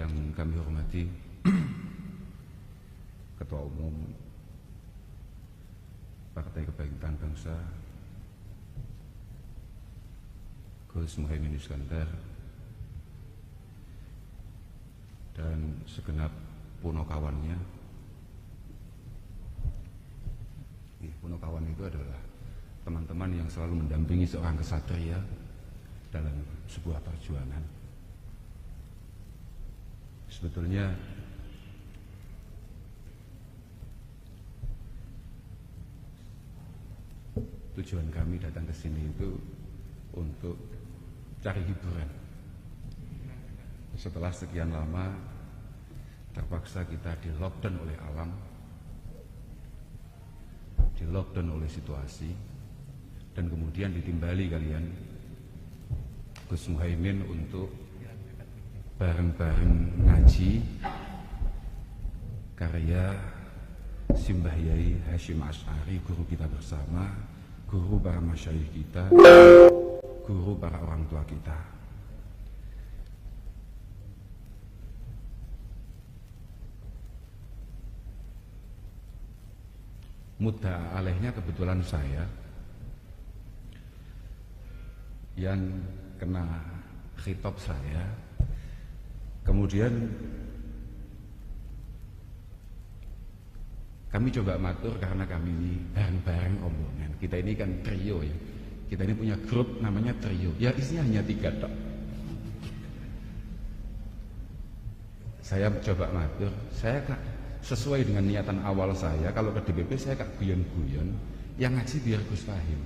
yang kami hormati Ketua Umum Partai Kebangkitan Bangsa Gus Muhaimin Iskandar dan segenap punokawannya. Punokawan itu adalah teman-teman yang selalu mendampingi seorang kesatria dalam sebuah perjuangan. Sebetulnya tujuan kami datang ke sini itu untuk cari hiburan. Setelah sekian lama terpaksa kita di lockdown oleh alam, di lockdown oleh situasi, dan kemudian ditimbali kalian Gus Muhaimin untuk bareng-bareng ngaji karya Simbah Yai Hasyim Asy'ari, guru kita bersama, guru para masyayikh kita, guru para orang tua kita. Mudda'a alaihnya kebetulan saya yang kena khitab saya. Kemudian kami coba matur karena kami ini bareng-bareng rombongan. Kita ini kan trio ya. Kita ini punya grup namanya trio. Ya isinya hanya 3 tok. Saya coba matur, saya sesuai dengan niatan awal saya, kalau ke DPP saya kak guyon-guyon, yang ngaji biar Gus Fahim.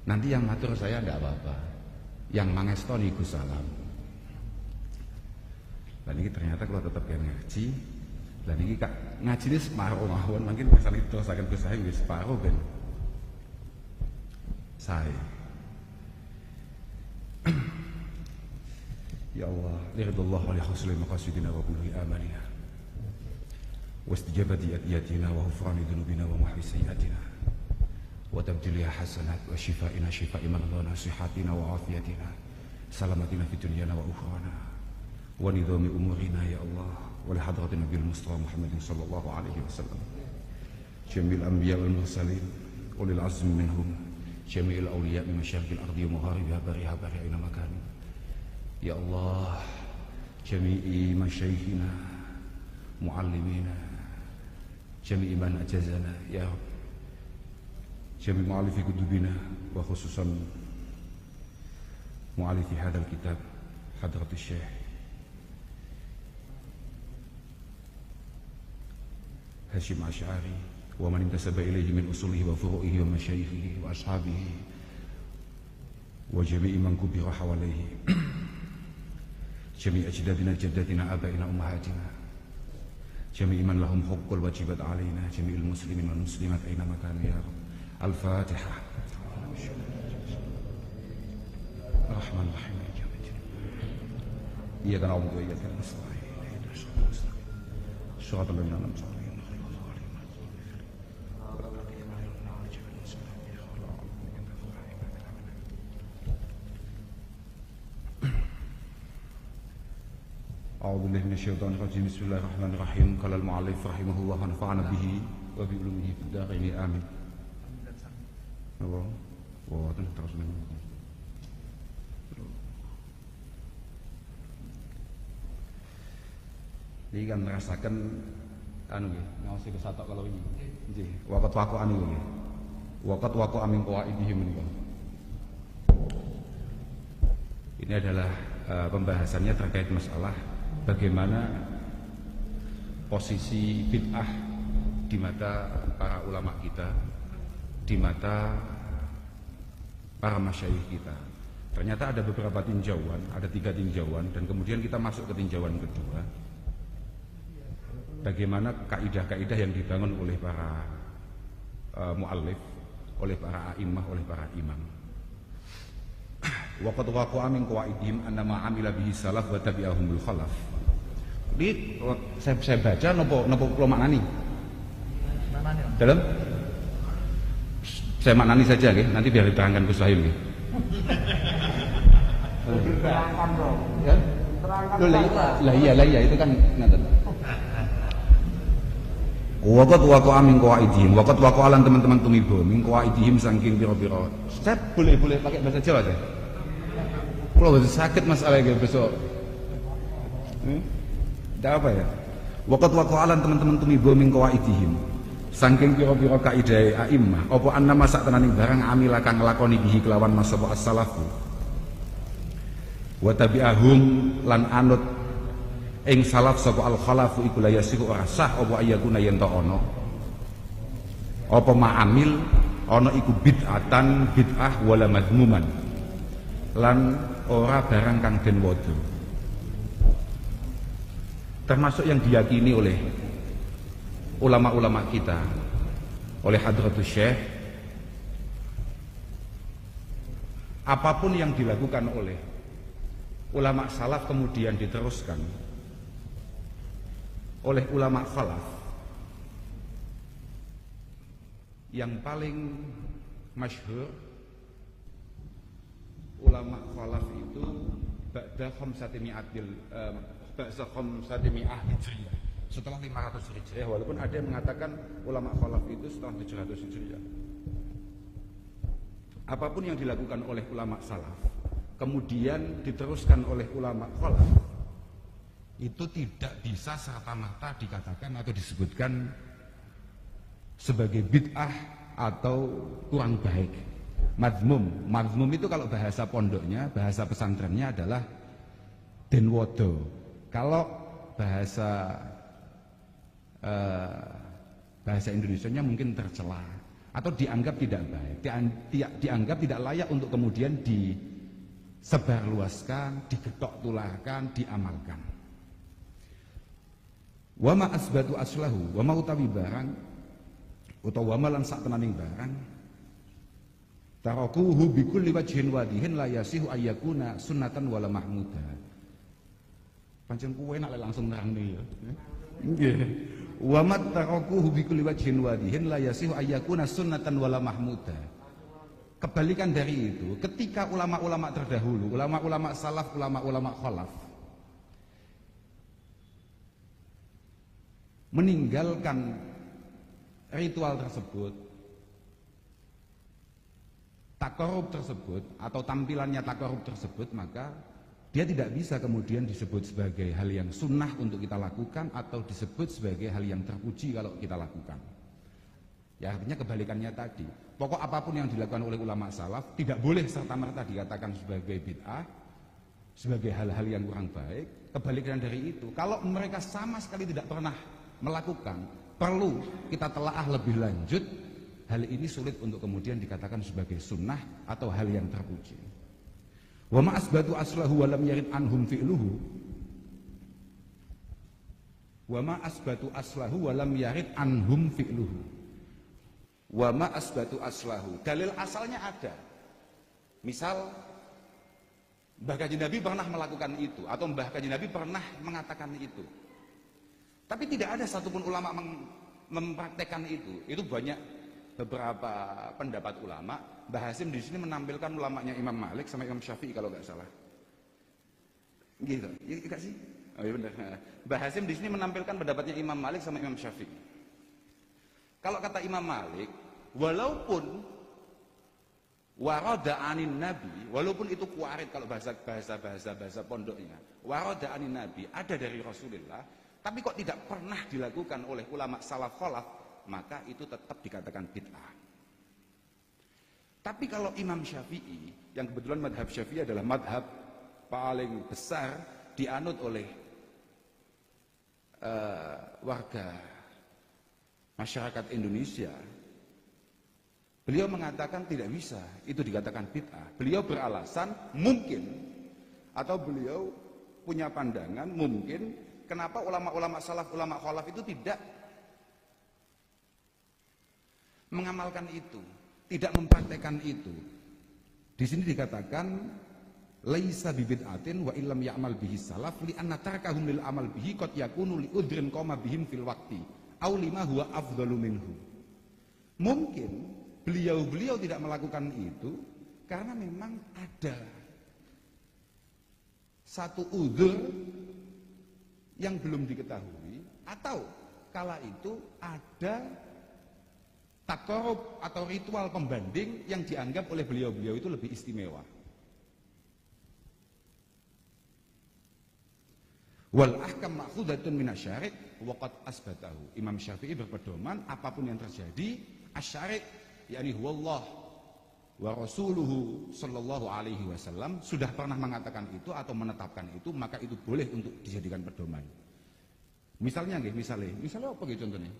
Nanti yang matur saya enggak apa-apa, yang mangestoni Gus Salam. Dan ini ternyata kalau tetap yang ngaji, dan ini kak ngaji ini separuh mawon, mungkin masalah itu akan Gus Fahim separuh ben. Saya Ya Allah, liridullah wa lihusli maqasidina wa buluhi amalina wa istijabati adiyatina wa hufrani dunubina wa muhwi sayyatina wa tabdiliya hasanat wa shifaina shifai marlana sihatina wa afiyatina salamatina fi dunyana wa ukhrana wa nidhami umurina ya Allah wa lihadratin Nabil Mustafa Muhammadin sallallahu alaihi wasallam jamil anbiya wal mursalin ulil azmi minhum jamil awliya min masyariqil ardi wa magharibiha bariha bari aina makani. Ya Allah, jami'i masyayikhina, muallimina, jami'i man ajazana, ya Rabb, jami'i mu'alifi kutubina, wa khususan mu'alifi hadal kitab, hadratus syekh Hasyim Asy'ari, wa man intasaba ilaihi min usulihi wa furu'ihi wa masyayikhihi wa ashabihi, wa jami'i man kubira hawalaihi. جميع أجدادنا جداتنا آبائنا أمهاتنا جميع من لهم حق والواجبات علينا جميع المسلمين والمسلمات أينما كانوا يا رب. الفاتحة. الرحمن الرحيم إياك نعبد وإياك نستعين صراط الذين أنعمت عليهم. أعوذ بالله من الشيطان الرجيم بسم الله الرحمن الرحيم قال المؤلف رحمه الله ونفعنا به وبعلومه في الدارين آمين. Ini kan merasakan anu nggih, ngaosi kesatok kalau ini. Nggih, waqat anu nggih. Waqat amin qawaidihim menika. Ini adalah pembahasannya terkait masalah bagaimana posisi bid'ah di mata para ulama kita, di mata para masyayikh kita. Ternyata ada beberapa tinjauan, ada 3 tinjauan, dan kemudian kita masuk ke tinjauan kedua. Bagaimana kaidah-kaidah yang dibangun oleh para muallif, oleh para a'immah, oleh para imam. Waqad waqa'a min qawaidihim anna ma 'amila bihi salaf wa tabi'ahumul khalaf. Ini saya baca nopo kula maknani. Dalam saya maknani saja nggih, nanti biar diterangkan Gus Fahim nggih. Terangkan dong. Ya? Terangkan. Lah iya itu kan ngaten. Waqat waqa'a min qawaidihim, waqat waqa'alan teman-teman tumibo min qawaidihim saking pira-pira. Step boleh pakai bahasa Jawa deh. Kalau bahasa sakit masalahnya besok. Tidak apa ya? Waqat waqa'alan teman-teman tumibo min qawaidihim. Saking pira-pira kaidah a'immah, apa anna masak tenaning barang amila kang nglakoni bihi kelawan masapa as-salafu. Wa tabi'ahum lan anut ing salaf sapa al-khalafu iku la yasihu ora sah apa ayakuna yen ta ana. Apa ma'amil ana iku bid'atan bid'ah wala madmuman. Lan ora barang kang den wada. Termasuk yang diyakini oleh ulama-ulama kita, oleh Hadratus Syekh, apapun yang dilakukan oleh ulama salaf kemudian diteruskan oleh ulama khalaf, yang paling masyhur ulama khalaf itu ba'da khamsatimi'ah hijriyah, setelah 500 hijriah, walaupun ada yang mengatakan ulama khalaf itu setelah 700 hijriah. Apapun yang dilakukan oleh ulama salaf kemudian diteruskan oleh ulama khalaf, itu tidak bisa serta-merta dikatakan atau disebutkan sebagai bid'ah atau kurang baik. Madmum itu kalau bahasa pondoknya, bahasa pesantrennya adalah denwodo. Kalau bahasa Indonesianya mungkin tercela atau dianggap tidak baik, dianggap tidak layak untuk kemudian disebarluaskan, digetok tularkan, diamalkan. Wa ma asbatu aslahu, wa ma utawi barang utawa wa lan sak tenaning barang tarakuhu bi kulli wajhin wadihin la yasihu ayyakuna sunnatan wala mahmuda. Pancen kuwe nek langsung nerangne ya. Nggih. Wa mat tarakuhu bi kulli wajhin wadihin la yasihu ayyakuna sunnatan wala mahmuda. Kebalikan dari itu, ketika ulama-ulama terdahulu, ulama-ulama salaf, ulama-ulama khalaf meninggalkan ritual tersebut, takarub tersebut atau tampilannya takarub tersebut, maka dia tidak bisa kemudian disebut sebagai hal yang sunnah untuk kita lakukan atau disebut sebagai hal yang terpuji kalau kita lakukan. Ya, artinya kebalikannya tadi. Pokok apapun yang dilakukan oleh ulama salaf tidak boleh serta-merta dikatakan sebagai bid'ah, sebagai hal-hal yang kurang baik. Kebalikan dari itu, kalau mereka sama sekali tidak pernah melakukan, perlu kita telaah lebih lanjut. Hal ini sulit untuk kemudian dikatakan sebagai sunnah atau hal yang terpuji. Wa ma asbatu aslahu wa lam yarid anhum fi'luhu. Wa ma asbatu aslahu wa lam yarid anhum fi'luhu. Wa ma asbatu aslahu, dalil asalnya ada. Misal Mbah Kanjeng Nabi pernah melakukan itu atau Mbah Kanjeng Nabi pernah mengatakan itu. Tapi tidak ada satupun ulama mempraktekkan itu. Itu banyak beberapa pendapat ulama. Mbah Hasim di sini menampilkan ulamanya Imam Malik sama Imam Syafi'i kalau nggak salah. Gitu, iya nggak sih? Oh iya benar. Mbah Hasim di sini menampilkan pendapatnya Imam Malik sama Imam Syafi'i. Kalau kata Imam Malik, walaupun warada anin Nabi, walaupun itu kuarit kalau bahasa pondoknya, warada anin Nabi ada dari Rasulullah, tapi kok tidak pernah dilakukan oleh ulama salaf khalaf, maka itu tetap dikatakan bid'ah. Tapi kalau Imam Syafi'i, yang kebetulan madhab Syafi'i adalah madhab paling besar dianut oleh warga masyarakat Indonesia, beliau mengatakan tidak bisa itu dikatakan bid'ah. Beliau beralasan mungkin, atau beliau punya pandangan mungkin, kenapa ulama-ulama salaf, ulama khalaf itu tidak mengamalkan itu, tidak mempraktekkan itu. Di sini dikatakan laisa bibid'atin wa illam ya'mal bihi salaf li anna tarakahum lil amal bihi qad yakunu li udrin qama bihim fil waqti aw lima huwa afdalu minhu. Mungkin beliau tidak melakukan itu karena memang ada satu uzur yang belum diketahui, atau kala itu ada takarub atau ritual pembanding yang dianggap oleh beliau-beliau itu lebih istimewa. Wal ahkam ma'khudatun minasyari' wa qad asbatahu. Imam Syafi'i berpedoman apapun yang terjadi, asyari' yakni huwallah wa rasuluhu sallallahu alaihi wasallam sudah pernah mengatakan itu atau menetapkan itu, maka itu boleh untuk dijadikan pedoman. Misalnya nggih, misalnya apa gitu contohnya?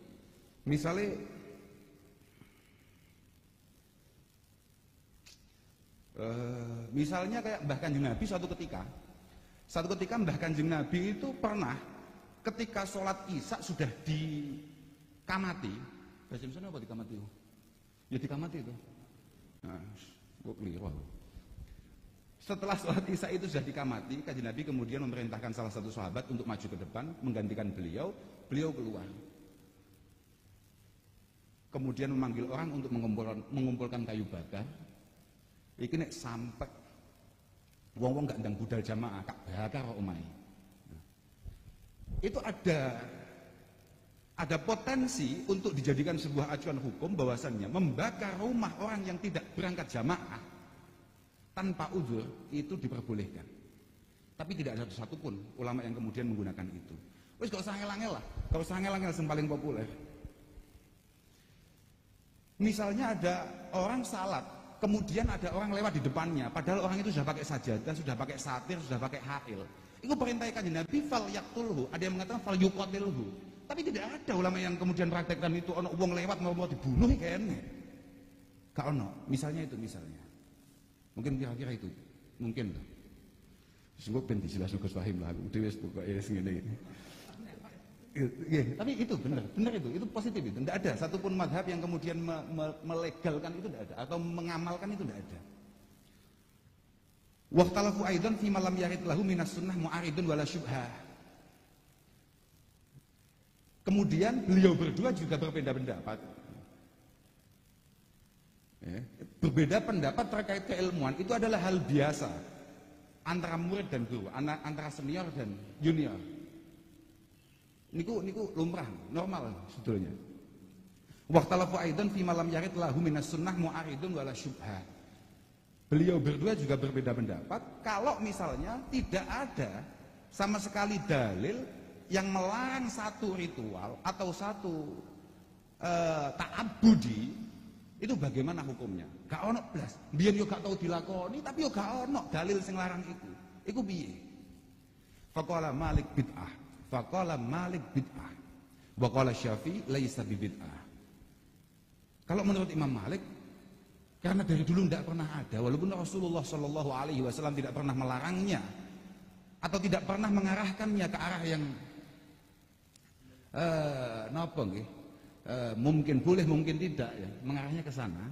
Misalnya kayak Mbah Kanjeng Nabi satu ketika Mbah Kanjeng Nabi itu pernah ketika sholat Isya sudah dikamati. Bahasa Indonesia apa dikamati? Ya dikamati itu. Nah, kok keliru. Setelah sholat Isya itu sudah dikamati, Kanjeng Nabi kemudian memerintahkan salah satu sahabat untuk maju ke depan menggantikan beliau. Beliau keluar. Kemudian memanggil orang untuk mengumpulkan kayu bakar. Iki nek sampai wong-wong gak ndang budal jamaah kak bakar omahe. Itu ada potensi untuk dijadikan sebuah acuan hukum bahwasannya membakar rumah orang yang tidak berangkat jamaah tanpa uzur itu diperbolehkan. Tapi tidak ada satupun ulama yang kemudian menggunakan itu. Wis gak usah angel-angel lah, gak usah angel-angel yang paling populer. Misalnya ada orang salat, kemudian ada orang lewat di depannya, padahal orang itu sudah pakai sajadah, sudah pakai satir, sudah pakai hail. Itu perintah Kanjeng Nabi fal yaqtulhu, ada yang mengatakan fal yuqatilhu. Tapi tidak ada ulama yang kemudian praktekkan itu, ono wong lewat mau dibunuh kayaknya. Gak ono, misalnya. Mungkin kira-kira itu, mungkin. Sungguh ben dijelasno Gus Fahim lah, aku dhewe wis pokoke ngene iki. Tapi itu benar itu positif itu. Tidak ada satupun madhab yang kemudian melegalkan itu, tidak ada, atau mengamalkan itu tidak ada. Waqtalafu aidan fi malam yarid lahu minas sunnah mu'aridun wala syubhah. Kemudian beliau berdua juga berbeda pendapat. Berbeda pendapat terkait keilmuan itu adalah hal biasa antara murid dan guru, antara senior dan junior. Niku lumrah, normal sebetulnya. Waqtalafu aidan fi malam yarid lahu minas sunnah mu'aridun wala syubhah. Beliau berdua juga berbeda pendapat kalau misalnya tidak ada sama sekali dalil yang melarang satu ritual atau satu ta'abbudi, itu bagaimana hukumnya? Gak ono blas. Biyen yo gak tau dilakoni, tapi yo gak ono dalil sing larang itu. Iku piye? Faqala Malik bid'ah. Faqala Malik bid'ah wa qala Syafi'i laisa bid'ah. Kalau menurut Imam Malik, karena dari dulu tidak pernah ada, walaupun Rasulullah Shallallahu Alaihi Wasallam tidak pernah melarangnya atau tidak pernah mengarahkannya ke arah yang mungkin boleh mungkin tidak ya, mengarahnya ke sana.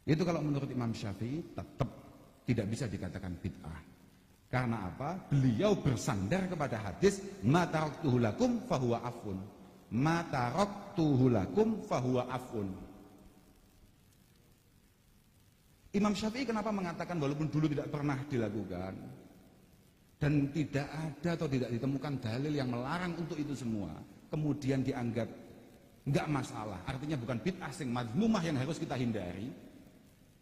Itu kalau menurut Imam Syafi'i tetap tidak bisa dikatakan bid'ah. Karena apa? Beliau bersandar kepada hadis ma taraktuhu lakum fahuwa afun. Ma taraktuhu lakum fahuwa afun. Imam Syafi'i kenapa mengatakan walaupun dulu tidak pernah dilakukan dan tidak ada atau tidak ditemukan dalil yang melarang untuk itu semua, kemudian dianggap enggak masalah, artinya bukan bid'ah sing mazmumah yang harus kita hindari.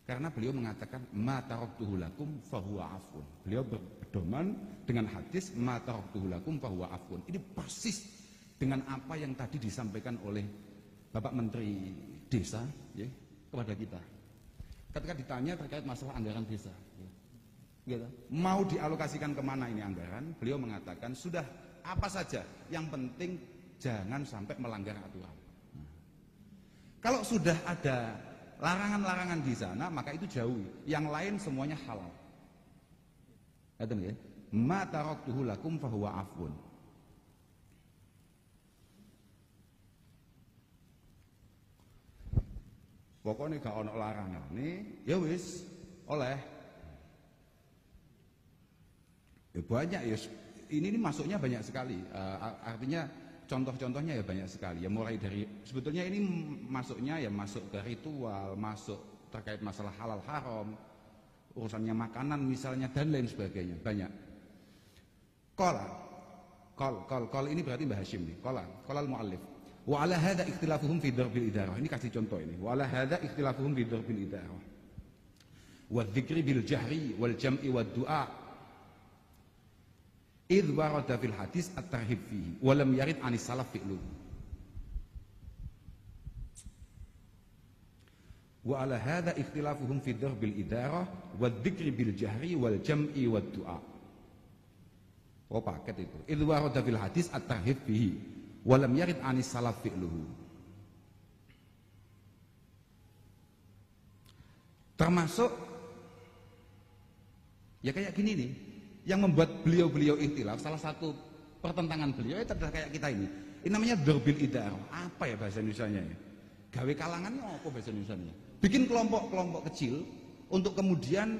Karena beliau mengatakan ma taraktuhu lakum fahuwa afun. Beliau berpedoman dengan hadis ma taraktuhu lakum fahuwa afun. Ini persis dengan apa yang tadi disampaikan oleh Bapak Menteri Desa ya, kepada kita. Ketika ditanya terkait masalah anggaran desa, ya. Gitu. Mau dialokasikan kemana ini anggaran? Beliau mengatakan sudah apa saja, yang penting jangan sampai melanggar aturan. Kalau sudah ada larangan-larangan di sana, maka itu jauhi. Yang lain semuanya halal. Ngerti nggih? Ma taraktuhu lakum fahuwa afun. Pokoknya gak ono larangan nih, ya wis oleh. Ya banyak ya. Ini masuknya banyak sekali. Artinya contoh-contohnya ya banyak sekali. Ya mulai dari sebetulnya ini masuknya ya masuk ke ritual, masuk terkait masalah halal haram, urusannya makanan misalnya dan lain sebagainya, banyak. Qal ini berarti Mbah Hashim nih. Qal al-muallif. Wa ala hadza ikhtilafuhum fi darbil idarah. Ini kasih contoh ini. Wa ala hadza ikhtilafuhum fi darbil idarah. Wa dzikri bil jahri wal jam'i wad du'a. Idz warada fil hadis at-tarhib fihi wa lam yarid 'anis salaf fi'lu. Wa ala hadza ikhtilafuhum fi darbil idarah wa dzikri bil jahri wal jam'i wad du'a. Oh paket itu. Idz warada fil hadis at-tarhib bihi wa lam yarid 'anis salaf fi'luhu. Termasuk ya kayak gini nih, yang membuat beliau-beliau ikhtilaf, salah satu pertentangan beliau itu adalah kayak kita ini. Ini namanya darbil idarah. Apa ya bahasa Indonesianya ya? Gawe kalangannya apa bahasa Indonesianya? Bikin kelompok-kelompok kecil untuk kemudian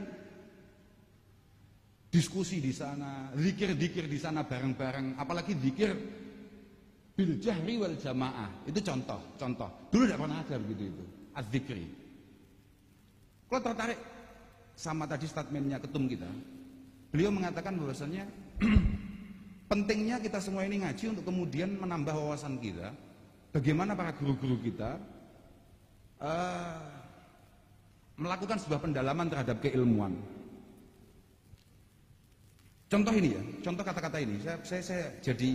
diskusi di sana, zikir-zikir di sana bareng-bareng, apalagi zikir bil jahri wal jamaah. Itu contoh. Dulu tidak pernah ada begitu itu, az-zikri. Kalau tertarik sama tadi statementnya ketum kita, beliau mengatakan bahwasannya pentingnya kita semua ini ngaji untuk kemudian menambah wawasan kita, bagaimana para guru-guru kita melakukan sebuah pendalaman terhadap keilmuan. Contoh ini ya, contoh kata-kata ini, saya jadi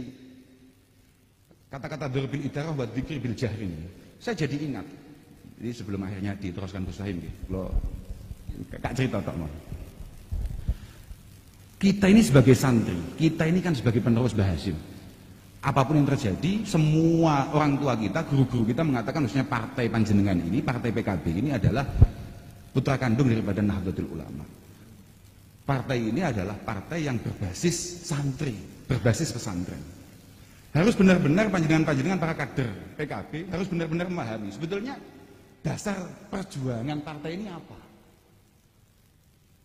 kata-kata darbil idarah wa dzikri bil jahri ini, saya jadi ingat. Ini sebelum akhirnya diteruskan Gus Rahim gitu. Lo kak cerita tok mau. Kita ini sebagai santri, kita ini kan sebagai penerus Mbah Hashim. Apapun yang terjadi, semua orang tua kita, guru-guru kita mengatakan khususnya partai panjenengan ini, partai PKB ini adalah putra kandung daripada Nahdlatul Ulama. Partai ini adalah partai yang berbasis santri, berbasis pesantren. Harus benar-benar panjenengan-panjenengan para kader PKB harus benar-benar memahami sebetulnya dasar perjuangan partai ini apa.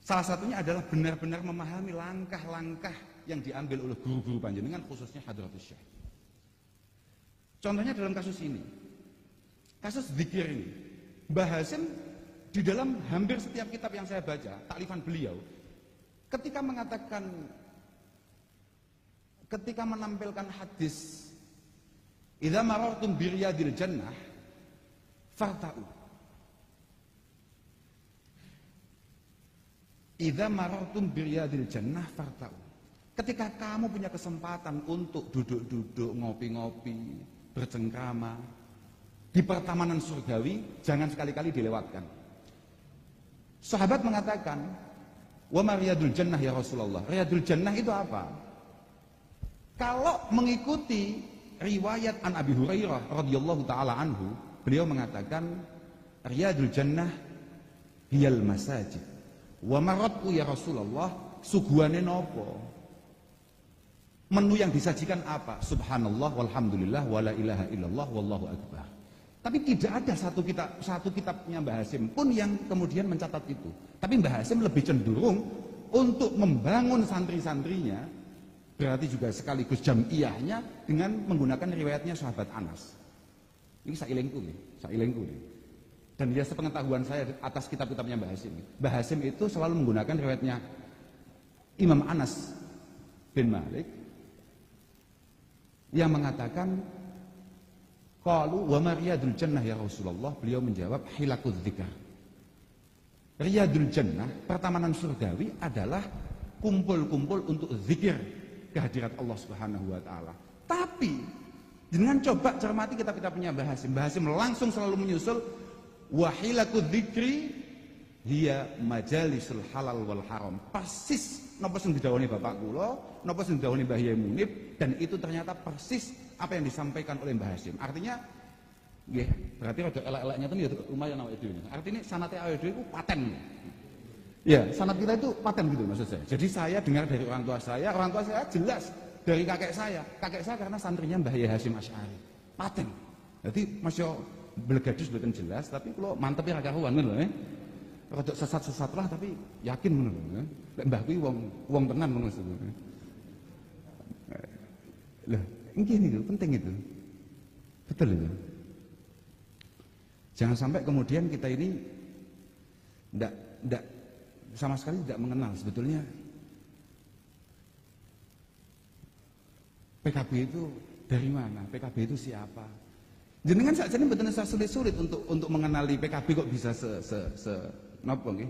Salah satunya adalah benar-benar memahami langkah-langkah yang diambil oleh guru-guru panjenengan, khususnya Hadratus Syekh. Contohnya dalam kasus ini, kasus zikir ini, Mbah Hashim di dalam hampir setiap kitab yang saya baca, taklifan beliau, ketika menampilkan hadis idza marartum biriyadil jannah farta'u, idza marartum biriyadil jannah farta'u, ketika kamu punya kesempatan untuk duduk-duduk, ngopi-ngopi, bercengkrama di pertamanan surgawi, jangan sekali-kali dilewatkan. Sahabat mengatakan, wa ma riyadul jannah ya Rasulullah. Riyadul jannah itu apa? Kalau mengikuti riwayat an Abi Hurairah radhiyallahu taala anhu, beliau mengatakan riyadul jannah hiyal masajid. Wa maratu ya Rasulullah, suguhane nopo? Menu yang disajikan apa? Subhanallah walhamdulillah wala ilaha illallah wallahu akbar. Tapi tidak ada satu kitabnya Mbah Hashim pun yang kemudian mencatat itu. Tapi Mbah Hashim lebih cenderung untuk membangun santri-santrinya, berarti juga sekaligus jam'iyahnya dengan menggunakan riwayatnya sahabat Anas. Ini sailengku nih. Dan dia sepengetahuan saya atas kitab-kitabnya Mbah Hashim. Mbah Hashim itu selalu menggunakan riwayatnya Imam Anas bin Malik yang mengatakan qalu wa ma riyadul jannah ya Rasulullah, beliau menjawab hilakuz dzikr. Riyadul jannah, pertamanan surgawi adalah kumpul-kumpul untuk zikir kehadirat Allah Subhanahu wa taala. Tapi dengan coba cermati kitab-kitabnya Mbah Hashim. Mbah Hashim langsung selalu menyusul wa hilakuz dzikri hiya majalisul halal wal haram. Persis napa sing didhawuhi Bapak kula, napa sing didhawuhi Mbah Yai Munib, dan itu ternyata persis apa yang disampaikan oleh Mbah Hashim. Artinya nggih, berarti rada elek-eleknya itu ya lumayan awake dhewe. Artinya sanate awake dhewe itu paten. Ya, sanad kita itu paten gitu maksud saya. Jadi saya dengar dari orang tua saya jelas dari kakek saya. Kakek saya karena santrinya Mbah Yai Hashim Asy'ari. Paten. Jadi masya blegadus mboten jelas, tapi kalau mantep ya karuan ngono lho. Rada sesat-sesat lah tapi yakin ngono. Lek mbah kuwi wong tenan ngono sebenarnya. Lah, ini itu penting itu. Betul itu. Jangan sampai kemudian kita ini ndak sama sekali tidak mengenal sebetulnya PKB itu dari mana, PKB itu siapa. Jenengan saja ini betul-betul sulit untuk mengenali PKB kok bisa napa nggih.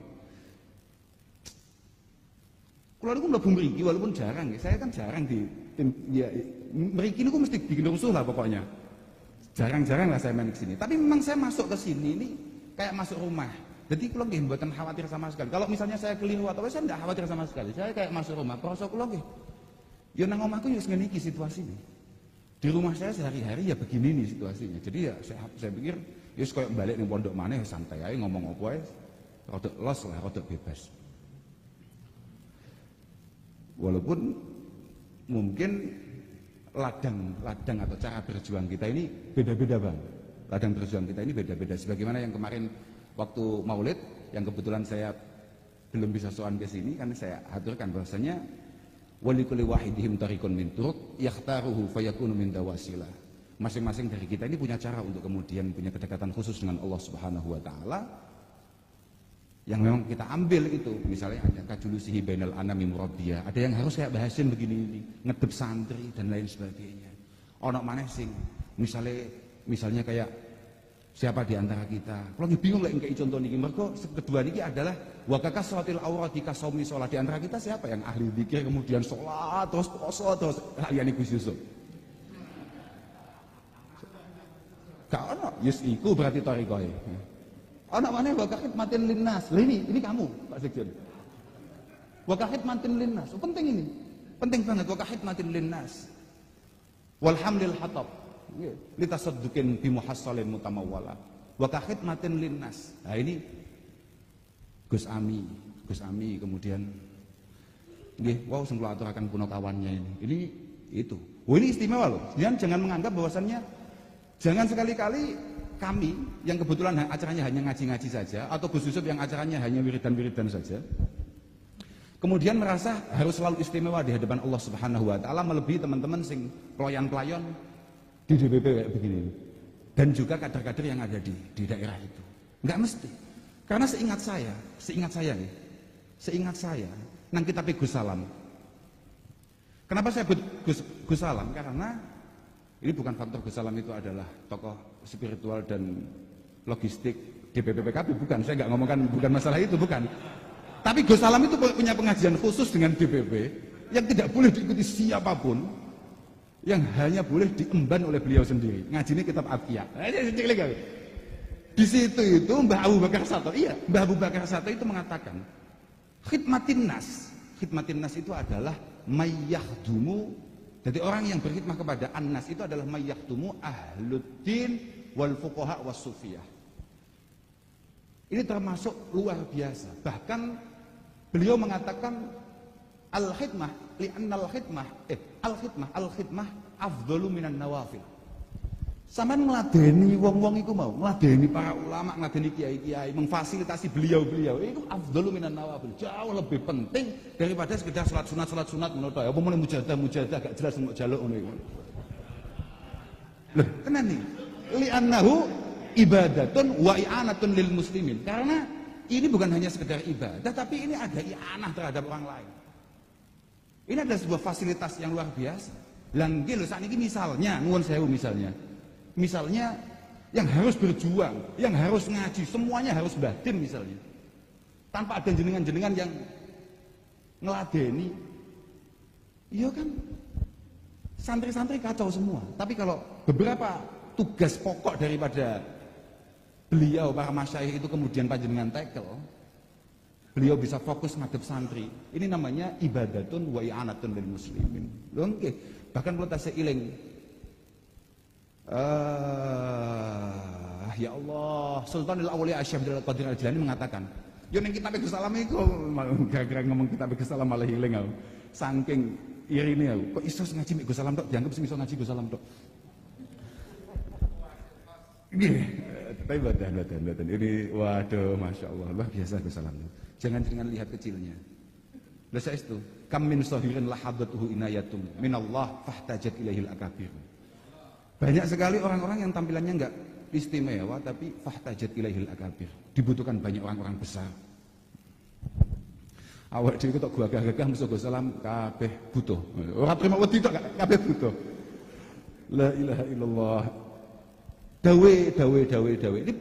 Kula niku mlebu mriki walaupun jarang nggih. Saya kan jarang di tim ya mriki niku mesti bikin rusuh lah pokoknya. Jarang-jarang lah saya main ke sini. Tapi memang saya masuk ke sini ini kayak masuk rumah. Jadi kula nggih mboten khawatir sama sekali. Kalau misalnya saya keliru atau saya tidak khawatir sama sekali. Saya kayak masuk rumah. Krasa kula nggih. Ya nang omahku ya ngene iki situasine. Di rumah saya sehari-hari ya begini nih situasinya. Jadi ya saya pikir ya koyo balik ning pondok maneh santai ae ngomong apa ae. Rodok los lah, rodok bebas. Walaupun mungkin ladang atau cara berjuang kita ini beda-beda Bang. Ladang berjuang kita ini beda-beda. Sebagaimana yang kemarin waktu Maulid yang kebetulan saya belum bisa sowan ke sini kan saya aturkan bahwasanya walikulli wahidihim tariqun min turuq yakhtaruhu fayakunu min dawasilah. Masing-masing dari kita ini punya cara untuk kemudian punya kedekatan khusus dengan Allah Subhanahu wa taala yang memang kita ambil itu. Misalnya ada kajulusihi bainal anami murabbiyah, ada yang harus kayak bahasin begini ini, ngedep santri dan lain sebagainya. Ono maneh sing misalnya kayak siapa di antara kita. Kalau bingung lek engke contoh niki mergo kedua niki adalah wa kakasratil aurati kasaumi salat. Di antara kita siapa yang ahli zikir kemudian salat terus puasa terus liyane Gus Yusuf. Gak ono, yes iku berarti thariqahe. Ono maneh wa khidmatin linnas. Lah ini kamu Pak Sekjen. Wa khidmatin linnas. Oh, penting ini. Penting banget wa khidmatin linnas. Walhamdul hatab. Litasadduqin bi muhassalin mutamawwala wa khidmatin linnas. Nah ini Gus Ami kemudian nggih wow sing kula aturaken puno kawannya ini. Ini itu. Oh ini istimewa loh. Jangan menganggap bahwasannya jangan sekali-kali kami yang kebetulan acaranya hanya ngaji-ngaji saja atau Gus Yusuf yang acaranya hanya wiridan-wiridan saja kemudian merasa harus selalu istimewa di hadapan Allah Subhanahu wa taala melebihi teman-teman sing pelayan-pelayan di DPP kayak begini dan juga kader-kader yang ada di daerah itu. Enggak mesti. Karena seingat saya nang kitab Gus Salam. Kenapa saya sebut Gus Salam? Karena ini bukan faktor Gus Salam itu adalah tokoh spiritual dan logistik DPP PKB, bukan. Saya nggak ngomongkan bukan masalah itu, bukan. Tapi Gus Salam itu punya pengajian khusus dengan DPP yang tidak boleh diikuti siapapun, yang hanya boleh diemban oleh beliau sendiri. Ngajinya kitab Atqiya. Di situ itu Mbah Abu Bakar Sato, Mbah Abu Bakar Sato itu mengatakan khidmatin nas itu adalah mayyahdumu. Jadi orang yang berkhidmah kepada an-nas itu adalah mayyahdumu ahluddin wal fuqaha was sufiyah. Ini termasuk luar biasa. Bahkan beliau mengatakan al-khidmah li'annal khidmah al-khidmah afdalu minan nawafil. Sampeyan ngladeni wong-wong iku mau, ngladeni para ulama, ngladeni kiai-kiai, memfasilitasi beliau-beliau itu afdalu minan nawafil. Jauh lebih penting daripada sekedar salat sunat ngono to. Apa meneh mujahadah gak jelas mbok jaluk ngono iku. Lho, tenan nih. Li'annahu ibadatun wa i'anatun lil muslimin. Karena ini bukan hanya sekedar ibadah, tapi ini ada i'anah terhadap orang lain. Ini adalah sebuah fasilitas yang luar biasa. Lan nggih lho sakniki misalnya, nuwun sewu misalnya yang harus berjuang, yang harus ngaji, semuanya harus batin misalnya. Tanpa ada jenengan-jenengan yang ngeladeni. Iya kan? Santri-santri kacau semua. Tapi kalau beberapa tugas pokok daripada beliau para masyayikh itu kemudian panjenengan tackle, beliau bisa fokus ngadep santri. Ini namanya ibadatun wa i'anatun lil muslimin. Lho nggih, bahkan kula tasih iling. Ya Allah, Sultanul Auliya Syekh Abdul Qadir Al-Jilani mengatakan, yo ning kitab Gus Salam iku gara-gara ngomong kitab Gus Salam malah iling aku. Saking irine aku. Kok iso ngaji mek Gus Salam tok, dianggap sing iso ngaji Gus Salam tok. Nggih, tapi badan. Ini waduh Masya Allah, luar biasa Gus Salam. Jangan lihat kecilnya. Lah saestu, kam min sahirin lahadatuhu inayatum minallah fahtajat ilaihil akabir. Banyak sekali orang-orang yang tampilannya enggak istimewa tapi fahtajat ilaihil akabir. Dibutuhkan banyak orang-orang besar. Awak dhewe ketok gagah-gagah mesti go salam kabeh butuh. Ora trimo wedi tok kabeh butuh. La ilaha illallah. Dawe. Ini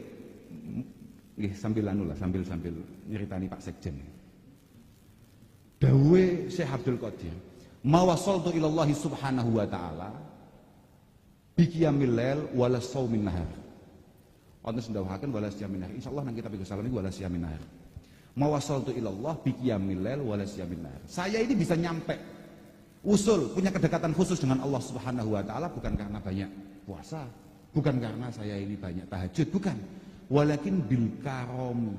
nggih sambil anu lah, sambil nyeritani Pak Sekjen. Dawe Syekh Abdul Qadir. Ma wasaltu ilallahi subhanahu wa ta'ala biqiyamil lail wala shaumin nahar. Wonten sendawahaken wala siyamin nahar. Insyaallah nang kitab Iku Salam niku wala siyamin nahar. Ma wasaltu ilallah biqiyamil lail wala siyamin nahar. Saya ini bisa nyampe usul punya kedekatan khusus dengan Allah Subhanahu wa taala bukan karena banyak puasa, bukan karena saya ini banyak tahajud, bukan. Walakin bil karom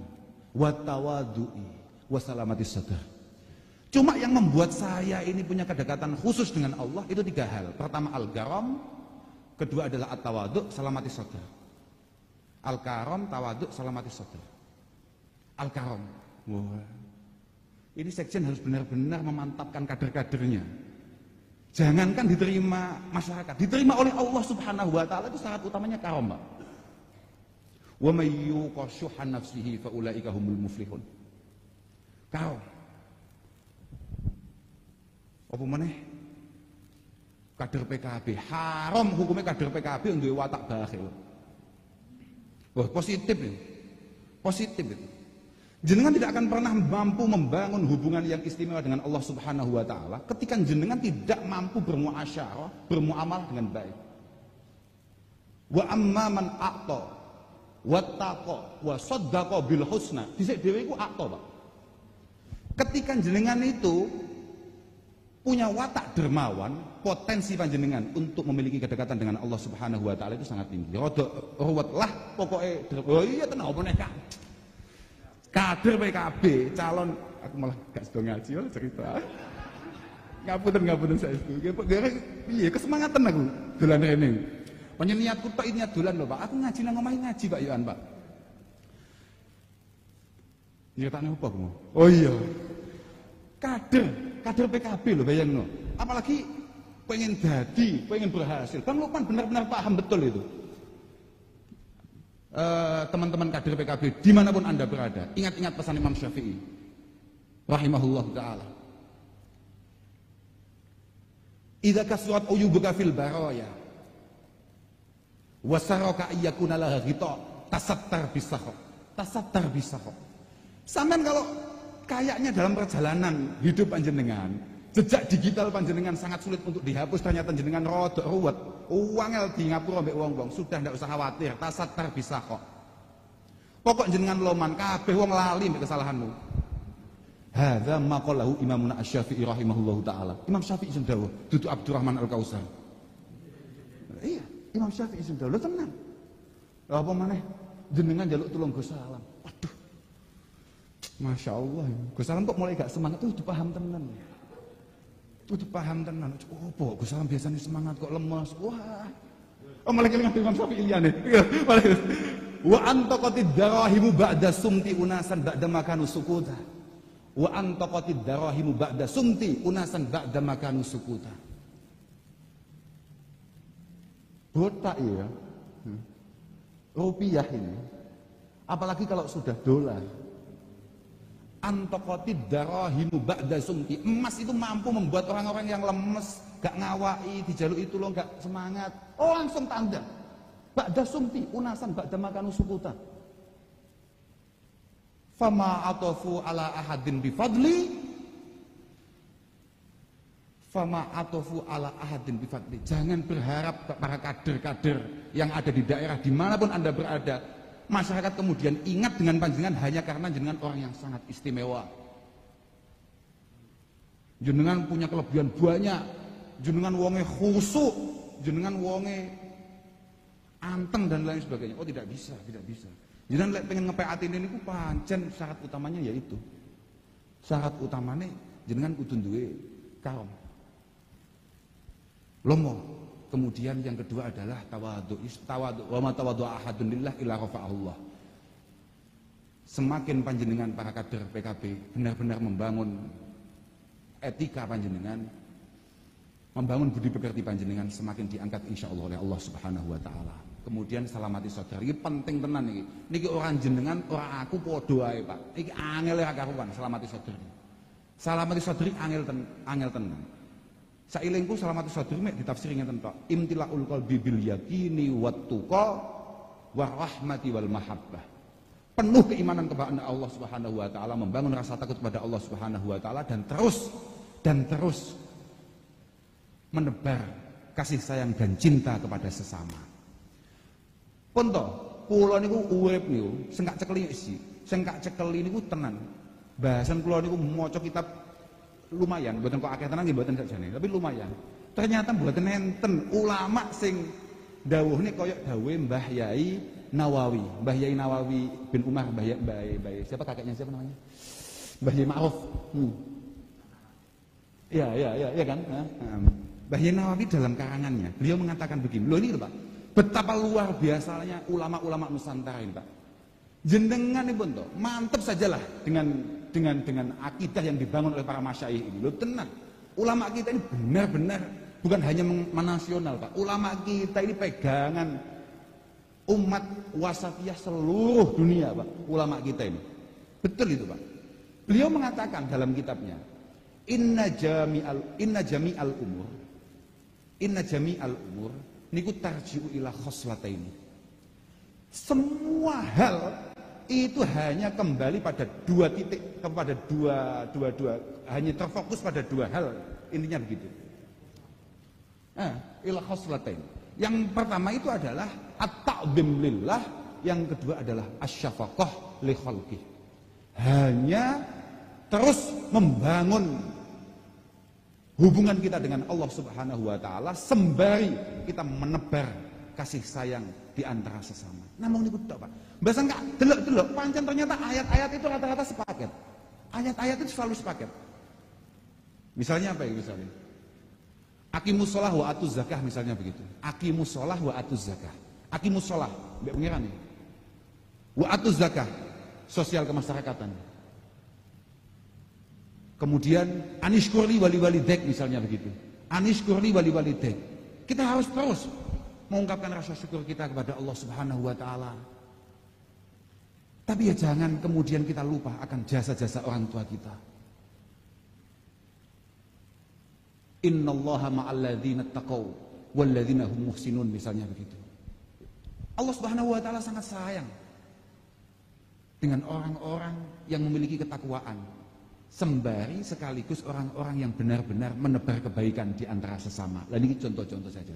wa tawadu'i wa salamatis sadar. Cuma yang membuat saya ini punya kedekatan khusus dengan Allah itu 3 hal. Pertama al-karam, kedua adalah at-tawadhu, salamatis sadar. Al-karam, tawadhu, salamatis sadar. Al-karam. Wah. Ini sekjen harus benar-benar memantapkan kader-kadernya. Jangankan diterima masyarakat, diterima oleh Allah Subhanahu wa taala itu syarat utamanya karam, Pak. Wa may yuqashuha nafsihi fa ulaika humul muflihun. Karam. Apa meneh? Kader PKB haram hukumnya kader PKB duwe watak bakhil. Wah, positif ini. Positif itu. Jenengan tidak akan pernah mampu membangun hubungan yang istimewa dengan Allah Subhanahu wa taala ketika jenengan tidak mampu bermuasyarah, bermuamalah dengan baik. Wa amma man a'ta wattaqa wa saddaqa bil husna. Dhisik dhewe iku a'ta, Pak. Ketika jenengan itu punya watak dermawan, potensi panjenengan untuk memiliki kedekatan dengan Allah Subhanahu wa taala itu sangat tinggi. Rodok ruwet lah pokoke. Oh iya tenan opo nek kader PKB calon, aku malah gak sedo ngaji loh cerita. Ngapunten saya itu. Piye kesemangatan aku dolan rene. Panjen niatku tok niat dolan lho, Pak. Aku ngaji nang omahe ngaji, Pak Yohan, Pak. Nyritane opo kamu? Oh iya. Kader PKB lho bayangno. Apalagi pengen pengen berhasil. Bang Lukman benar-benar paham betul itu. Teman-teman kader PKB dimanapun Anda berada, ingat-ingat pesan Imam Syafi'i rahimahullah ta'ala. Idza kasurat uyubuka fil baraya wasaraka ayyakuna laha ghita tasattar bisakh. Sampean kalau kayaknya dalam perjalanan hidup panjenengan, jejak digital panjenengan sangat sulit untuk dihapus, ternyata jenengan rodok ruwet, uangel di ngapura mbek wong-wong, sudah ndak usah khawatir, tasattar bisa kok. Pokok jenengan loman kabeh wong lali mbek kesalahanmu. Hadza maqalahu Imamuna Asy-Syafi'i rahimahullahu taala. Imam Syafi'i sing dawuh, dudu Abdurrahman Al-Kausar. Iya, Imam Syafi'i sing dawuh, lho tenan. Lha apa maneh jenengan njaluk tulung Gus Salam. Waduh. Masya Allah, Gus Salam kok mulai gak semangat tuh paham tenan. Tuh paham tenan. Oh, Gus Salam biasanya semangat kok lemas. Wah. Oh, malah kelingan Imam Syafi'i liyane. Wa antaqatid darahimu ba'da sumti unasan ba'da makanu sukuta. Wa antaqatid darahimu ba'da sumti unasan ba'da makanu sukuta. Botak ya. Rupiah ini. Apalagi kalau sudah dolar. Antaqatid darahimu ba'da sumti. Emas itu mampu membuat orang-orang yang lemes, gak ngawai, dijaluk itu loh gak semangat. Oh, langsung tanda. Ba'da sumti unasan ba'da makanu sukuta. Fama atofu ala ahadin bifadli. Fama atofu ala ahadin bifadli. Jangan berharap para kader-kader yang ada di daerah dimanapun Anda berada, masyarakat kemudian ingat dengan panjenengan hanya karena jenengan orang yang sangat istimewa. Jenengan punya kelebihan banyak, jenengan wonge khusuk, jenengan wonge anteng dan lain sebagainya. Oh, tidak bisa. Jenengan pengen ngepek atine niku pancen syarat utamanya yaitu. Syarat utamanya jenengan kudu duwe kaum. Lomo. Kemudian yang kedua adalah tawadhu. Wa ma tawadhu ahadun lillah illa rafa'ahullah. Semakin panjenengan para kader PKB benar-benar membangun etika panjenengan, membangun budi pekerti panjenengan, semakin diangkat insyaallah oleh Allah Subhanahu wa taala. Kemudian salamati saudara, ini penting tenan iki. Niki orang jenengan, orang aku padha ae, Pak. Iki angel ya karuan salamati saudara. Salamati sadri angel tenan. Sailengku salamati sadri mek ditafsiri ngeten tok. Imtilaul qalbi bil yaqini wat tuqa wa rahmati wal mahabbah. Penuh keimanan kepada Allah Subhanahu wa taala, membangun rasa takut kepada Allah Subhanahu wa taala dan terus menebar kasih sayang dan cinta kepada sesama. Pun to, kula niku urip niku sengkak cekeli isi, sengkak cekeli niku tenan. Bahasan kula niku maca kitab lumayan, mboten kok akeh tenan nggih mboten sakjane, tapi lumayan. Ternyata mboten enten ulama sing dawuhne kaya dawuhe Mbah Yai Nawawi. Mbah Yai Nawawi bin Umar, Mbah siapa kakeknya siapa namanya? Mbah Yai Ma'ruf. Iya kan? Mbah Yai Nawawi dalam karangannya, beliau mengatakan begini. Loh ini Pak, betapa luar biasanya ulama-ulama Nusantara ini Pak. Jenengan ini pun toh, mantep sajalah dengan akidah yang dibangun oleh para masyayikh ini. Loh tenang, ulama kita ini benar-benar bukan hanya menasional Pak. Ulama kita ini pegangan umat wasatiyah seluruh dunia Pak. Ulama kita ini. Betul itu Pak. Beliau mengatakan dalam kitabnya, Inna jami'al umur niku tarji'u ila khoslataini. Semua hal itu hanya kembali pada dua titik, kepada dua hanya terfokus pada dua hal, intinya begitu. Ila khoslatain. Yang pertama itu adalah at-ta'zim lillah, yang kedua adalah asy-syafaqah li khalqih. Hanya terus membangun hubungan kita dengan Allah Subhanahu wa taala sembari kita menebar kasih sayang di antara sesama. Namun niku tok, Pak. Mbasa enggak delok-delok pancen ternyata ayat-ayat itu rata-rata sepaket. Ayat-ayat itu selalu sepaket. Misalnya apa ya misalnya? Aqimus shalah wa atuz zakah misalnya begitu. Aqimus shalah wa atuz zakah. Aqimus shalah, mbek pengiran nih. Wa atuz zakah, sosial kemasyarakatan. Kemudian anishkurli wali walidek misalnya begitu. Anishkurli wali walidek. Kita harus terus mengungkapkan rasa syukur kita kepada Allah Subhanahu wa taala. Tapi ya jangan kemudian kita lupa akan jasa-jasa orang tua kita. Innallaha ma'al ladzina taqaw wal ladzina hum muhsinun misalnya begitu. Allah Subhanahu wa taala sangat sayang dengan orang-orang yang memiliki ketakwaan, sembari sekaligus orang-orang yang benar-benar menebar kebaikan di antara sesama. Lah ini contoh-contoh saja.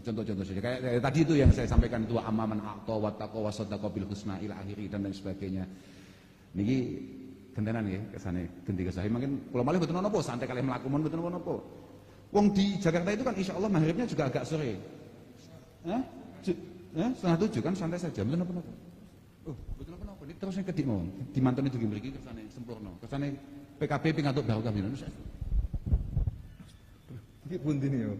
Kayak tadi itu yang saya sampaikan itu amaman a'ta wa taqwa wa saddaqa bil husna ila akhiri dan lain sebagainya. Niki gentenan nggih kesane genti kesahi mungkin kula malih mboten napa santai kalih mlaku mon mboten napa. Wong di Jakarta itu kan insyaallah maghribnya juga agak sore. Setengah 7 kan santai saja mboten napa-napa. Mboten napa-napa. Nek terus kedik mawon dimanteni dugi mriki kesane sempurna. Kesane PKB pingatuk barokah binaan. Iki pundi niku?